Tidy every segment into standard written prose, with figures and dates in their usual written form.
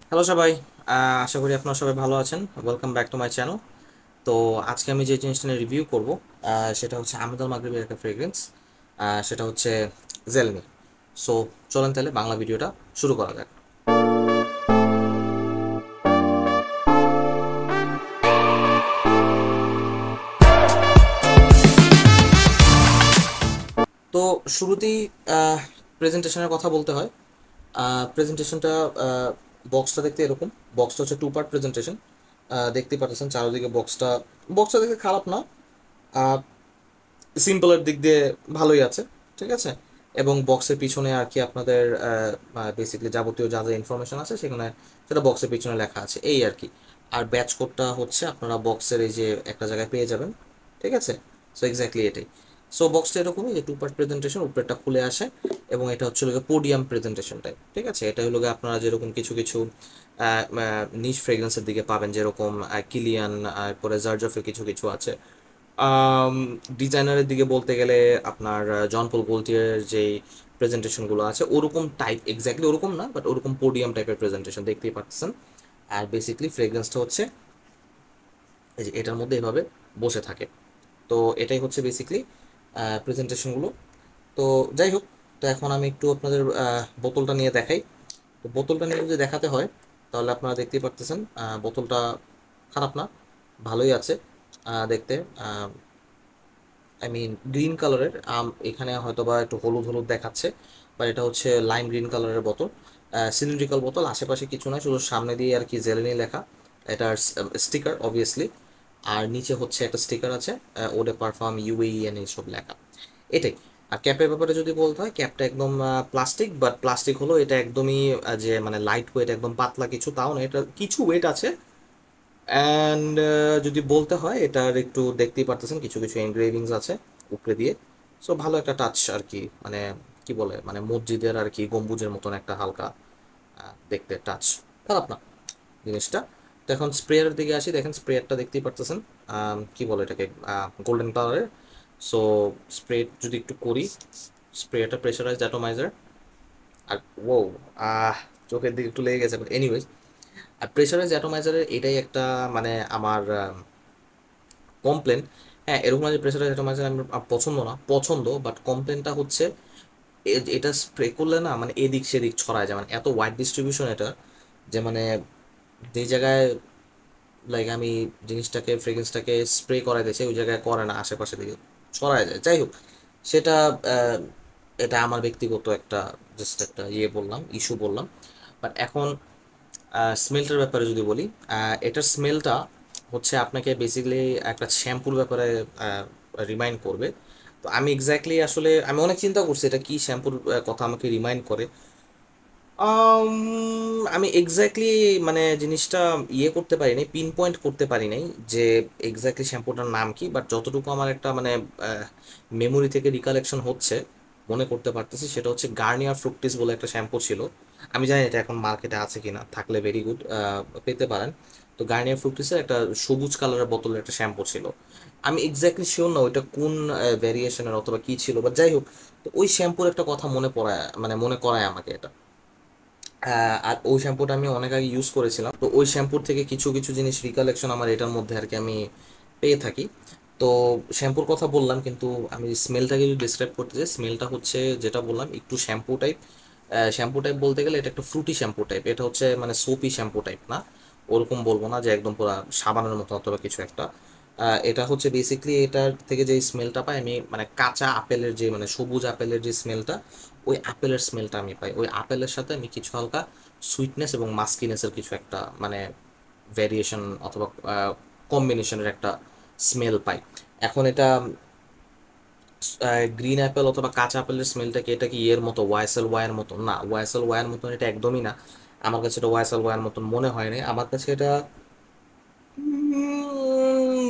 Hello সবাই। আশা করি আপনারা সবাই ভালো আছেন। Welcome back to my channel. তো আজকে আমি যে জিনিসটা নিয়ে রিভিউ করব সেটা হচ্ছে আহমেদ আল মাগরিবের একটা ফ্রেগ্রেন্স, সেটা হচ্ছে জেলমি। সো চলেন তাহলে বাংলা ভিডিওটা শুরু করা যাক। তো শুরুতেই প্রেজেন্টেশনের কথা বলতে হয়। প্রেজেন্টেশনটা, বক্সটা দেখতে এরকম। বক্সটা হচ্ছে টু পার্ট প্রেজেন্টেশন। দেখতে পাচ্ছেন চারদিকে বক্সটা। বক্সটা দেখতে খারাপ না, সিম্পলের দিক দিয়ে ভালোই আছে, ঠিক আছে। এবং বক্সের পিছনে আর কি আপনাদের বেসিক্যালি যাবতীয় যা যা ইনফরমেশন আছে সেখানে সেটা বক্সের পিছনে লেখা আছে, এই আর কি। আর ব্যাচ কোডটা হচ্ছে আপনারা বক্সের এই যে একটা জায়গায় পেয়ে যাবেন, ঠিক আছে। সো এক্স্যাক্টলি এটাই। সো বক্সটা এরকমই যে টু পার্ট প্রেজেন্টেশন, উপরেরটা খুলে আসে এবং এটা হচ্ছে পোডিয়াম প্রেজেন্টেশন টাইপ, ঠিক আছে। এটা হলো আপনারা যেরকম কিছু কিছু নিশ ফ্রেগ্রেন্সের দিকে পাবেন, যেরকম কিলিয়ান, পরে জার্জফের কিছু কিছু আছে। ডিজাইনারের দিকে বলতে গেলে আপনার জন পল গোল্টিয়ের যেই প্রেজেন্টেশনগুলো আছে ওরকম টাইপ, এক্স্যাক্টলি ওরকম না, বাট ওরকম পোডিয়াম টাইপের প্রেজেন্টেশন দেখতেই পাচ্ছেন। আর বেসিকলি ফ্রেগ্রেন্সটা হচ্ছে এই যে এটার মধ্যে এভাবে বসে থাকে। তো এটাই হচ্ছে বেসিকলি প্রেজেন্টেশনগুলো। তো যাই হোক, তো এখন আমি একটু আপনাদের বোতলটা নিয়ে দেখাই। তো বোতলটা নিয়ে যদি দেখাতে হয় তাহলে আপনারা দেখতেই পারতেছেন বোতলটা খারাপ না, ভালোই আছে দেখতে। আই মিন গ্রিন কালারের, এখানে হয়তো বা একটু হলুদ হলুদ দেখাচ্ছে, বা এটা হচ্ছে লাইম গ্রিন কালারের বোতল। সিলিন্ড্রিক্যাল বোতল, আশেপাশে কিছু নয়, শুধু সামনে দিয়ে আর কি জেলেনি লেখা। এটার স্টিকার অবভিয়াসলি। আর নিচে হচ্ছে একটা স্টিকার আছে, ওডে পারফর্ম ইউএইএন এইসব লেখা, এটাই। আর ক্যাপের ব্যাপারে যদি বলতে হয়, ক্যাপটা একদম প্লাস্টিক, বাট প্লাস্টিক হলো এটা একদমই যে মানে লাইট ওয়েট, একদম পাতলা কিছু তাও না, এটা কিছু ওয়েট আছে। অ্যান্ড যদি বলতে হয় এটার একটু দেখতেই পারতেছেন কিছু কিছু এনগ্রেভিংস আছে উপরে দিয়ে। সো ভালো একটা টাচ আর কি, মানে কি বলে, মানে মসজিদের আর কি গম্বুজের মতন একটা হালকা দেখতে টাচ, খারাপ না জিনিসটা। তো এখন স্প্রেয়ারের দিকে আসি, দেখেন স্প্রেয়ারটা দেখতেই পারতেছেন, কি বলে এটাকে, গোল্ডেন কালারের। সো স্প্রে যদি একটু করি, স্প্রেয়ারটা প্রেশারাইজড অ্যাটমাইজার। আর ও, চোখের দিকে একটু লেগে গেছে, বাট এনিওয়েজ। আর প্রেশারাইজ অ্যাটমাইজারের এটাই একটা মানে আমার কমপ্লেন। হ্যাঁ, এরকম না যে প্রেশারাইজ অ্যাটমাইজার আমি পছন্দ না, পছন্দ, বাট কমপ্লেনটা হচ্ছে এটা স্প্রে করলে না মানে এদিক সেদিক ছড়ায় যায়, মানে এত ওয়াইড ডিস্ট্রিবিউশন এটা, যে মানে যে জায়গায় লাইক আমি জিনিসটাকে ফ্রেগ্রেন্সটাকে স্প্রে করাই দিয়েছি ওই জায়গায় করে না, আশেপাশে দিকে ছড়ায় যায়। যাই হোক, সেটা আহ, এটা আমার ব্যক্তিগত একটা জাস্ট একটা বললাম, ইস্যু বললাম। বাট এখন স্মেলটার ব্যাপারে যদি বলি, এটার স্মেলটা হচ্ছে আপনাকে বেসিক্যালি একটা শ্যাম্পুর ব্যাপারে রিমাইন্ড করবে। তো আমি এক্স্যাক্টলি আসলে আমি অনেক চিন্তা করছি এটা কি শ্যাম্পুর কথা আমাকে রিমাইন্ড করে। আমি এক্স্যাক্টলি মানে জিনিসটা করতে পারি নাই, পিন পয়েন্ট করতে পারি নাই যে এক্স্যাক্টলি শ্যাম্পুটার নাম কি, বাট যতটুকু আমার একটা মানে মেমোরি থেকে রিকালেকশন হচ্ছে, মনে করতে পারতেছি, সেটা হচ্ছে গার্নিয়ার ফ্রুকটিস বলে একটা শ্যাম্পু ছিল। আমি জানি এটা এখন মার্কেটে আছে কিনা, থাকলে ভেরি গুড, পেতে পারেন। তো গার্নিয়ার ফ্রুকটিসের একটা সবুজ কালারের বোতলের একটা শ্যাম্পু ছিল। আমি এক্স্যাক্টলি শিওর না ওইটা কোন ভ্যারিয়েশনের অথবা কি ছিল, বা যাই হোক। তো ওই শ্যাম্পুর একটা কথা মনে পড়ায়, মানে মনে করায় আমাকে এটা। আর ওই শ্যাম্পুটা আমি অনেক আগে ইউজ করেছিলাম, তো ওই শ্যাম্পুর থেকে কিছু কিছু জিনিস রিকালেকশন আমার এটার মধ্যে আর কি আমি পেয়ে থাকি। তো শ্যাম্পুর কথা বললাম, কিন্তু আমি স্মেলটাকে যদি ডিসক্রাইব করতে চাই, স্মেলটা হচ্ছে যেটা বললাম একটু শ্যাম্পু টাইপ। শ্যাম্পু টাইপ বলতে গেলে এটা একটা ফ্রুটি শ্যাম্পু টাইপ, এটা হচ্ছে মানে সোপি শ্যাম্পু টাইপ না, ওরকম বলবো না যে একদম পুরো সাবানের মতো অথবা কিছু একটা। এটা হচ্ছে বেসিকলি এটার থেকে যে স্মেলটা পাই আমি, মানে কাঁচা আপেলের যে মানে সবুজ আপেলের যে স্মেলটা, ওই আপেলের স্মেলটা আমি পাই। ওই আপেলের সাথে আমি কিছু হালকা সুইটনেস এবং মাস্কিনেসের কিছু একটা মানে ভ্যারিয়েশন অথবা কম্বিনেশনের একটা স্মেল পাই। এখন এটা গ্রিন অ্যাপেল অথবা কাঁচা আপেলের স্মেলটাকে এটা কি এর মতো ওয়াইসেল ওয়াইয়ের মতো না, ওয়াইসেল ওয়াইয়ের মতন এটা একদমই না। আমার কাছে এটা ওয়াইসেল ওয়াইয়ের মতন মনে হয় না, আমার কাছে এটা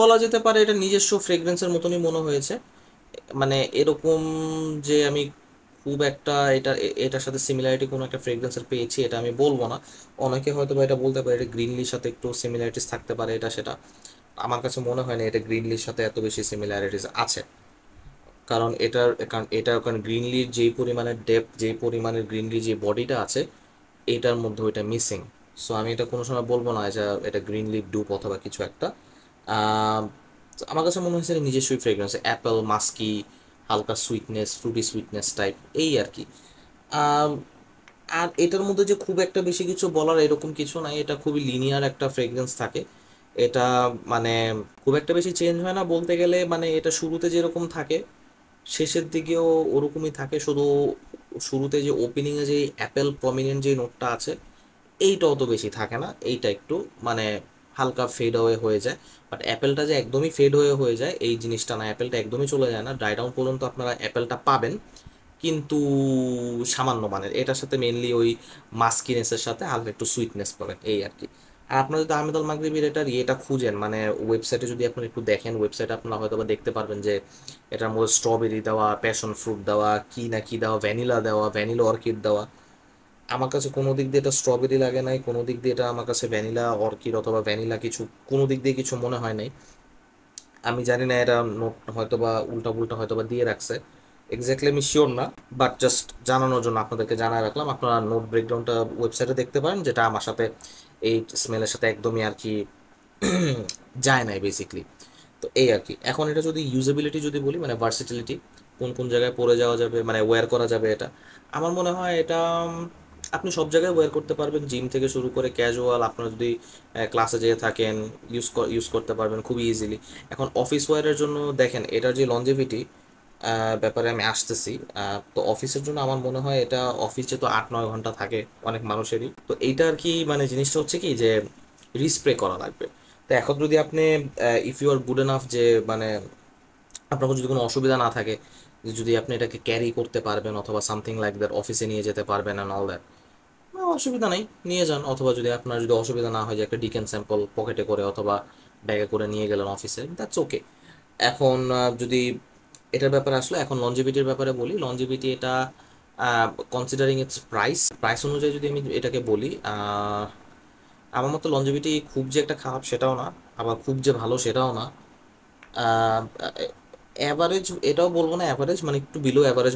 বলা যেতে পারে এটা নিজস্ব ফ্রেগ্রেন্সের মতনই মনে হয়েছে। মানে এরকম যে আমি খুব একটা এটার সাথে সিমিলারিটি কোনো একটা ফ্রেগ্রেন্সের পেয়েছি এটা আমি বলবো না। অনেকে হয়তো বা এটা বলতে পারে এটা গ্রিনলির সাথে একটু সিমিলারিটিস থাকতে পারে, এটা সেটা। আমার কাছে মনে হয় না এটা গ্রিনলির সাথে এত বেশি সিমিলারিটিস আছে। কারণ গ্রিনলির যেই পরিমাণের ডেপথ, যেই পরিমাণের গ্রিনলি যে বডিটা আছে, এটার মধ্যে ওইটা মিসিং। সো আমি এটা কোনো সময় বলবো না যে এটা গ্রিন লিফ ডুপ অথবা কিছু একটা। আহ, তো আমার কাছে মনে হয়েছে এটা নিজস্বই ফ্রেগরেন্স, অ্যাপেল, মাস্কি, হালকা সুইটনেস, ফ্রুটি সুইটনেস টাইপ, এই আর কি। আম, আর এটার মধ্যে যে খুব একটা বেশি কিছু বলার এরকম কিছু নাই, এটা খুবই লিনিয়ার একটা ফ্রেগরেন্স থাকে। এটা মানে খুব একটা বেশি চেঞ্জ হয় না বলতে গেলে, মানে এটা শুরুতে যেরকম থাকে শেষের দিকেও ওরকমই থাকে, শুধু শুরুতে যে ওপেনিংয়ে যে অ্যাপেল প্রমিনেন্ট যে নোটটা আছে এইটা অত বেশি থাকে না, এইটা একটু মানে হালকা ফেড হয়ে হয়ে যায়। বাট অ্যাপেলটা যে একদমই ফেড হয়ে যায় এই জিনিসটা না, অ্যাপেলটা একদমই চলে যায় না, ড্রাই ডাউন পর্যন্ত আপনারা অ্যাপেলটা পাবেন, কিন্তু সামান্য মানের। এটার সাথে মেনলি ওই মাস্কিনেসের সাথে হালকা একটু সুইটনেস পাবেন, এই আর কি। আর আপনারা যদি আহমেদ আল মাগরিবির এটার ইয়েটা খুঁজেন, মানে ওয়েবসাইটে যদি আপনারা একটু দেখেন, ওয়েবসাইটে আপনারা হয়তো বা দেখতে পারবেন যে এটার মধ্যে স্ট্রবেরি দেওয়া, প্যাশন ফ্রুট দেওয়া, কি না কি দেওয়া, ভ্যানিলা দেওয়া, ভ্যানিলা অর্কিড দেওয়া। আমার কাছে কোনো দিক দিয়ে এটা স্ট্রবেরি লাগে নাই, কোনো দিক দিয়ে এটা আমার কাছে ভ্যানিলা অর্কিড অথবা ভ্যানিলা কিছু কোনো দিক দিয়ে কিছু মনে হয় নাই। আমি জানি না এটা নোট হয়তো বা উল্টা পুল্টা হয়তো বা দিয়ে রাখছে, এক্স্যাক্টলি আমি শিওর না, বাট জাস্ট জানানোর জন্য আপনাদেরকে জানায় রাখলাম। আপনারা নোট ব্রেকডাউনটা ওয়েবসাইটে দেখতে পারেন, যেটা আমার সাথে এই স্মেলের সাথে একদমই আর কি যায় নাই বেসিকলি। তো এই আর কি। এখন এটা যদি ইউজেবিলিটি যদি বলি, মানে ভার্সিটিলিটি, কোন কোন জায়গায় পরে যাওয়া যাবে, মানে ওয়্যার করা যাবে এটা, আমার মনে হয় এটা আপনি সব জায়গায় ওয়্যার করতে পারবেন, জিম থেকে শুরু করে ক্যাজুয়াল, আপনারা যদি ক্লাসে যেয়ে থাকেন ইউজ করতে পারবেন খুবই ইজিলি। এখন অফিস ওয়্যারের জন্য দেখেন এটার যে লঞ্জিভিটি ব্যাপারে আমি আসতেছি। তো অফিসের জন্য আমার মনে হয় এটা, অফিসে তো 8-9 ঘন্টা থাকে অনেক মানুষেরই, তো এইটা আর কি মানে জিনিসটা হচ্ছে কি যে রিস্প্রে করা লাগবে। তো এখন যদি আপনি if you are good enough যে মানে আপনার যদি কোনো অসুবিধা না থাকে, যে যদি আপনি এটাকে ক্যারি করতে পারবেন অথবা সামথিং লাইক দ্যাট, অফিসে নিয়ে যেতে পারবেন অ্যান্ড অল দ্যাট, অসুবিধা নেই, নিয়ে যান। অথবা যদি আপনার যদি অসুবিধা না হয় যে একটা ডিকেন স্যাম্পল পকেটে করে অথবা ব্যাগে করে নিয়ে গেলেন অফিসে, দ্যাটস ওকে। এখন যদি এটার ব্যাপারে আসলে, এখন লঞ্জিভিটির ব্যাপারে বলি, লঞ্জিভিটি এটা কনসিডারিং ইটস প্রাইস, প্রাইস অনুযায়ী যদি আমি এটাকে বলি, আমার মতো লঞ্জিভিটি খুব যে একটা খারাপ সেটাও না, আবার খুব যে ভালো সেটাও না। অ্যাভারেজ এটাও বলবো না, অ্যাভারেজ মানে একটু বিলো অ্যাভারেজ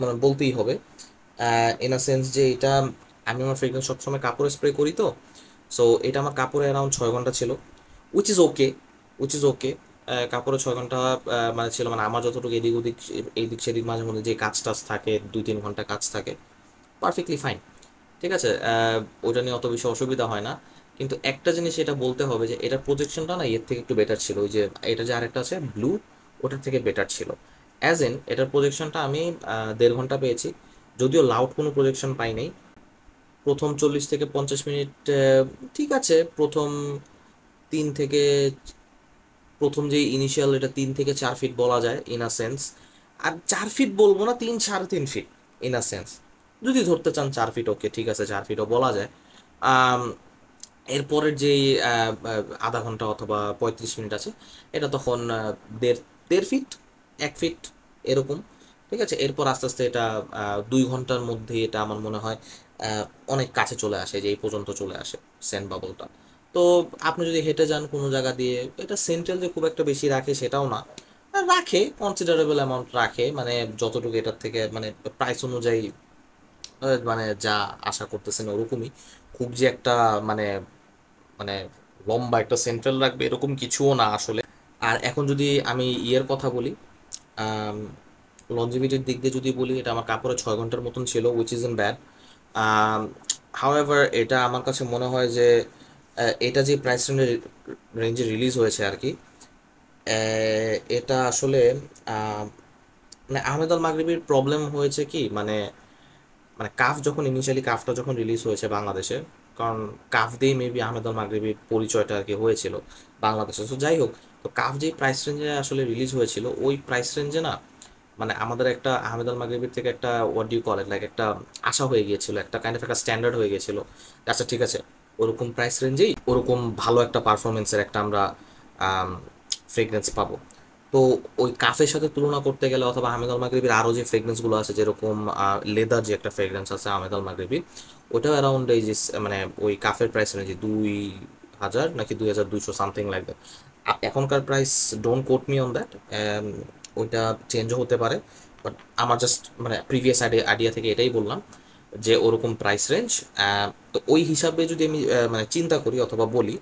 মানে বলতেই হবে। ইন আ সেন্স যে এটা, আমি আমার ফ্রেগরেন্স সবসময় কাপড়ে স্প্রে করি, তো সো এটা আমার কাপড়ে অ্যারাউন্ড 6 ঘন্টা ছিল, which is okay, which is okay. কাপড়ে 6 ঘন্টা মানে ছিল, মানে আমার যতটুকু এদিক ওদিক এইদিক সেদিক মাঝে মধ্যে যে কাজ টাজ থাকে, 2-3 ঘন্টা কাজ থাকে, পারফেক্টলি ফাইন, ঠিক আছে। ওটা নিয়ে অত বেশি অসুবিধা হয় না। কিন্তু একটা জিনিস এটা বলতে হবে যে এটার প্রজেকশনটা না এর থেকে একটু বেটার ছিল, ওই যে এটা যে আরেকটা আছে ব্লু, ওটার থেকে বেটার ছিল। অ্যাজ ইন এটার প্রজেকশনটা আমি 1.5 ঘন্টা পেয়েছি, যদিও লাউড কোনো প্রজেকশন পাই নাই। প্রথম 40 থেকে 50 মিনিট ঠিক আছে, তিন থেকে প্রথম যে ইনিশিয়াল এটা 3 থেকে 4 ফিট বলা যায় ইন আ সেন্স। আর 4 ফিট বলবো না, 3-3.5 ফিট ইন আ সেন্স, যদি ধরতে চান 4 ফিট, ওকে ঠিক আছে, 4 ফিটও বলা যায়। আম, এরপরের যেই আধা ঘন্টা অথবা 35 মিনিট আছে, এটা তখন 1.5 ফিট, 1 ফিট এরকম, ঠিক আছে। এরপর আস্তে আস্তে এটা 2 ঘন্টার মধ্যে এটা আমার মনে হয় আহ, অনেক কাছে চলে আসে, যে এই পর্যন্ত চলে আসে সেন্ট বাবলটা। তো আপনি যদি হেঁটে যান কোনো জায়গা দিয়ে, এটা সেন্ট্রাল যে খুব একটা বেশি রাখে সেটাও না, রাখে কনসিডারেবল অ্যামাউন্ট রাখে, মানে যতটুকু এটার থেকে মানে প্রাইস অনুযায়ী মানে যা আশা করতেছেন ওরকমই, খুব যে একটা মানে মানে লম্বা একটা সেন্ট্রাল রাখবে এরকম কিছুও না আসলে। আর এখন যদি আমি ইয়ের কথা বলি, লঞ্জিভিটির দিক দিয়ে যদি বলি, এটা আমার কাপড়ে 6 ঘন্টার মতন ছিল, which is in bad. However এটা আমার কাছে মনে হয় যে এটা যে প্রাইস রেঞ্জে রিলিজ হয়েছে আর কি, এটা আসলে আহ, মানে আহমেদ আল মাগরিবির প্রবলেম হয়েছে কি, মানে মানে কাফ যখন ইনিশিয়ালি কাফটা যখন রিলিজ হয়েছে বাংলাদেশে, কারণ কাফ দিয়েই মেবি আহমেদ আল মাগরিবির পরিচয়টা আর কি হয়েছিল বাংলাদেশে। তো যাই হোক, তো কাফ যেই প্রাইস রেঞ্জে আসলে রিলিজ হয়েছিল, ওই প্রাইস রেঞ্জে না মানে আমাদের একটা আহমেদ আল মাগরিবির থেকে একটা what do you call it, like একটা আশা হয়ে গিয়েছিল, একটা কাইন্ড অফ একটা স্ট্যান্ডার্ড হয়ে গিয়েছিল। আচ্ছা ঠিক আছে, ওরকম প্রাইস রেঞ্জেই ওরকম ভালো একটা পারফরমেন্সের একটা আমরা ফ্রেগরেন্স পাবো। তো ওই কাফের সাথে তুলনা করতে গেলে, অথবা আহমেদ আল মাগরিবির আরও যে ফ্রেগরেন্সগুলো আছে, যেরকম লেদার যে একটা ফ্রেগরেন্স আছে আহমেদ আল মাগরিবির, ওটাও অ্যারাউন্ড এই যে মানে ওই কাফের প্রাইস রেঞ্জে 2,000 নাকি 2,200 সামথিং লাইক দ্যাট। এখনকার price don't quote me on that, ওইটা চেঞ্জও হতে পারে, বাট আমার জাস্ট মানে প্রিভিয়াস আইডিয়া থেকে এটাই বললাম। যে ওরকম প্রাইস রেঞ্জ। তো ওই হিসাবে যদি আমি মানে চিন্তা করি অথবা বলি,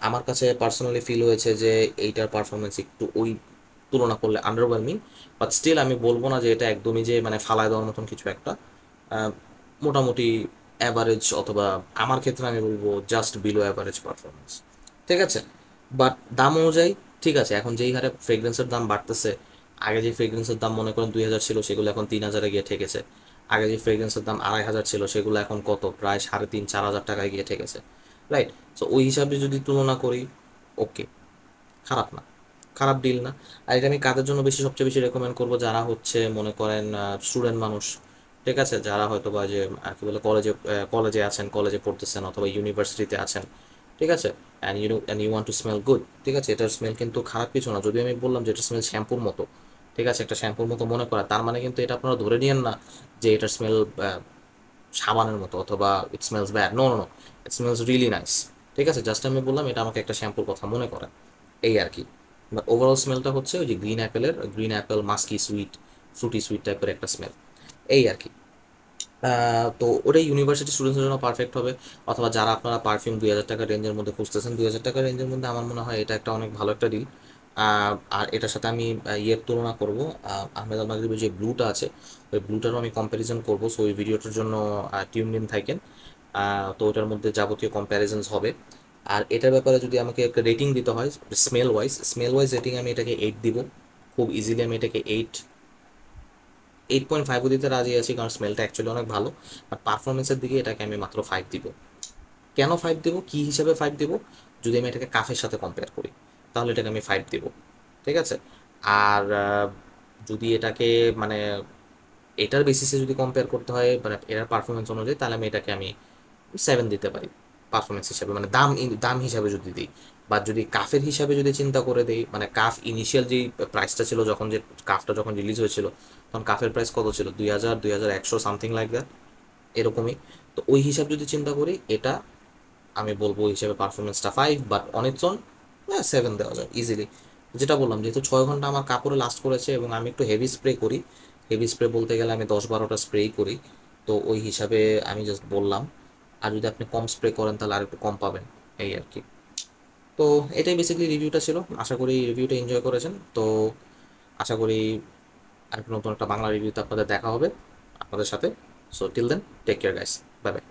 আমার কাছে পার্সোনালি ফিল হয়েছে যে এইটার পারফরমেন্স একটু ওই তুলনা করলে আন্ডারওয়েলমিং। বাট স্টিল আমি বলবো না যে এটা একদমই যে মানে ফালায় দেওয়ার মতন কিছু একটা। আহ, মোটামুটি অ্যাভারেজ, অথবা আমার ক্ষেত্রে আমি বলবো জাস্ট বিলো অ্যাভারেজ পারফরমেন্স। ঠিক আছে, বাট দাম অনুযায়ী ঠিক আছে। এখন যেই হারে ফ্রেগ্রেন্সের দাম বাড়তেছে, আগে যে ফ্রেগ্রেন্সের দাম মনে করেন 2000 ছিল, সেগুলো এখন 3000-এ গিয়ে ঠেকেছে। আগে যে ফ্রেগ্রেন্সের দাম 2500 ছিল, সেগুলো এখন কত, প্রায় 3,500-4,000 টাকায় গিয়ে ঠেকেছে। রাইট? সো ওই হিসাবে যদি তুলনা করি, ওকে, খারাপ না, খারাপ ডিল না। আর এটা আমি কাদের জন্য সবচেয়ে বেশি রেকমেন্ড করবো, যারা হচ্ছে মনে করেন স্টুডেন্ট মানুষ, ঠিক আছে, যারা হয়তো বা যে কি বলে কলেজে আছেন, কলেজে পড়তেছেন, অথবা ইউনিভার্সিটিতে আছেন, ঠিক আছে, and you want to smell good. ঠিক আছে, এটার স্মেল কিন্তু খারাপ কিছু না। যদি আমি বললাম যে এটা স্মেল শ্যাম্পুর মতো, ঠিক আছে, একটা শ্যাম্পুর মতো মনে করা, তার মানে কিন্তু এটা আপনারা ধরে নিয়েন না যে এটার স্মেল সাবানের মতো, অথবা it smells bad. No no no, it smells really nice. ঠিক আছে, জাস্ট আমি বললাম এটা আমাকে একটা শ্যাম্পুর কথা মনে করে, এই আর কি। বাট ওভারঅল স্মেলটা হচ্ছে ওই যে green Apple মাস্কি sweet, Frooti sweet টাইপের একটা স্মেল, এই আর কি। তো ওটাই ইউনিভার্সিটি স্টুডেন্টসের জন্য পারফেক্ট হবে। অথবা যারা আপনারা পারফিউম 2000 টাকা রেঞ্জের মধ্যে খুঁজতেছেন, 2000 টাকা রেঞ্জের মধ্যে আমার মনে হয় এটা একটা অনেক ভালো একটা ডিল। আর এটার সাথে আমি ইয়ের তুলনা করবো, আহমেদ আল মাগরিবের যে ব্লুটা আছে, ওই ব্লুটারও আমি কম্প্যারিজন করবো। সো ওই ভিডিওটার জন্য টিউন ইন থাকেন। তো ওটার মধ্যে যাবতীয় কম্প্যারিজনস হবে। আর এটার ব্যাপারে যদি আমাকে একটা রেটিং দিতে হয়, স্মেল ওয়াইজ রেটিং আমি এটাকে 8 দিব। খুব ইজিলি আমি এটাকে 8.5 দিতে রাজি আছি, কারণ স্মেলটা অ্যাকচুয়ালি অনেক ভালো। বাট পারফরমেন্সের দিকে এটাকে আমি মাত্র 5 দিব। কেন 5 দিব, কী হিসাবে 5 দিব? যদি আমি এটাকে কাফের সাথে কম্পেয়ার করি, তাহলে এটাকে আমি 5 দিব। ঠিক আছে। আর যদি এটাকে মানে এটার বেসিসে যদি কম্পেয়ার করতে হয়, মানে এটার পারফরমেন্স অনুযায়ী, তাহলে আমি 7 দিতে পারি পারফরমেন্স হিসাবে, মানে দাম হিসাবে যদি দিই। বা যদি কাফের হিসাবে যদি চিন্তা করে দিই, মানে কাফ ইনিশিয়াল যেই প্রাইসটা ছিল, কাফটা যখন রিলিজ হয়েছিল, তখন কাফের প্রাইস কত ছিল, 2,100 সামথিং লাইক দ্যাট, এরকমই। তো ওই হিসাব যদি চিন্তা করি, এটা আমি বলবো ওই হিসাবে পারফরমেন্সটা 5, বাট অন ইটস ওন 7 দেওয়া যায় ইজিলি। যেটা বললাম, যেহেতু 6 ঘন্টা আমার কাপড়ে লাস্ট করেছে, এবং আমি একটু হেভি স্প্রে করি, হেভি স্প্রে বলতে গেলে আমি 10-12টা স্প্রেই করি, তো ওই হিসাবে আমি জাস্ট বললাম। আর যদি আপনি কম স্প্রে করেন, তাহলে আর একটু কম পাবেন, এই আর কি। তো এটাই বেসিক্যালি রিভিউটা ছিল। আশা করি রিভিউটা এনজয় করেছেন। তো আশা করি আরেকটা নতুন একটা বাংলা রিভিউতে আপনাদের দেখা হবে আপনাদের সাথে। So till then, take care guys, bye by.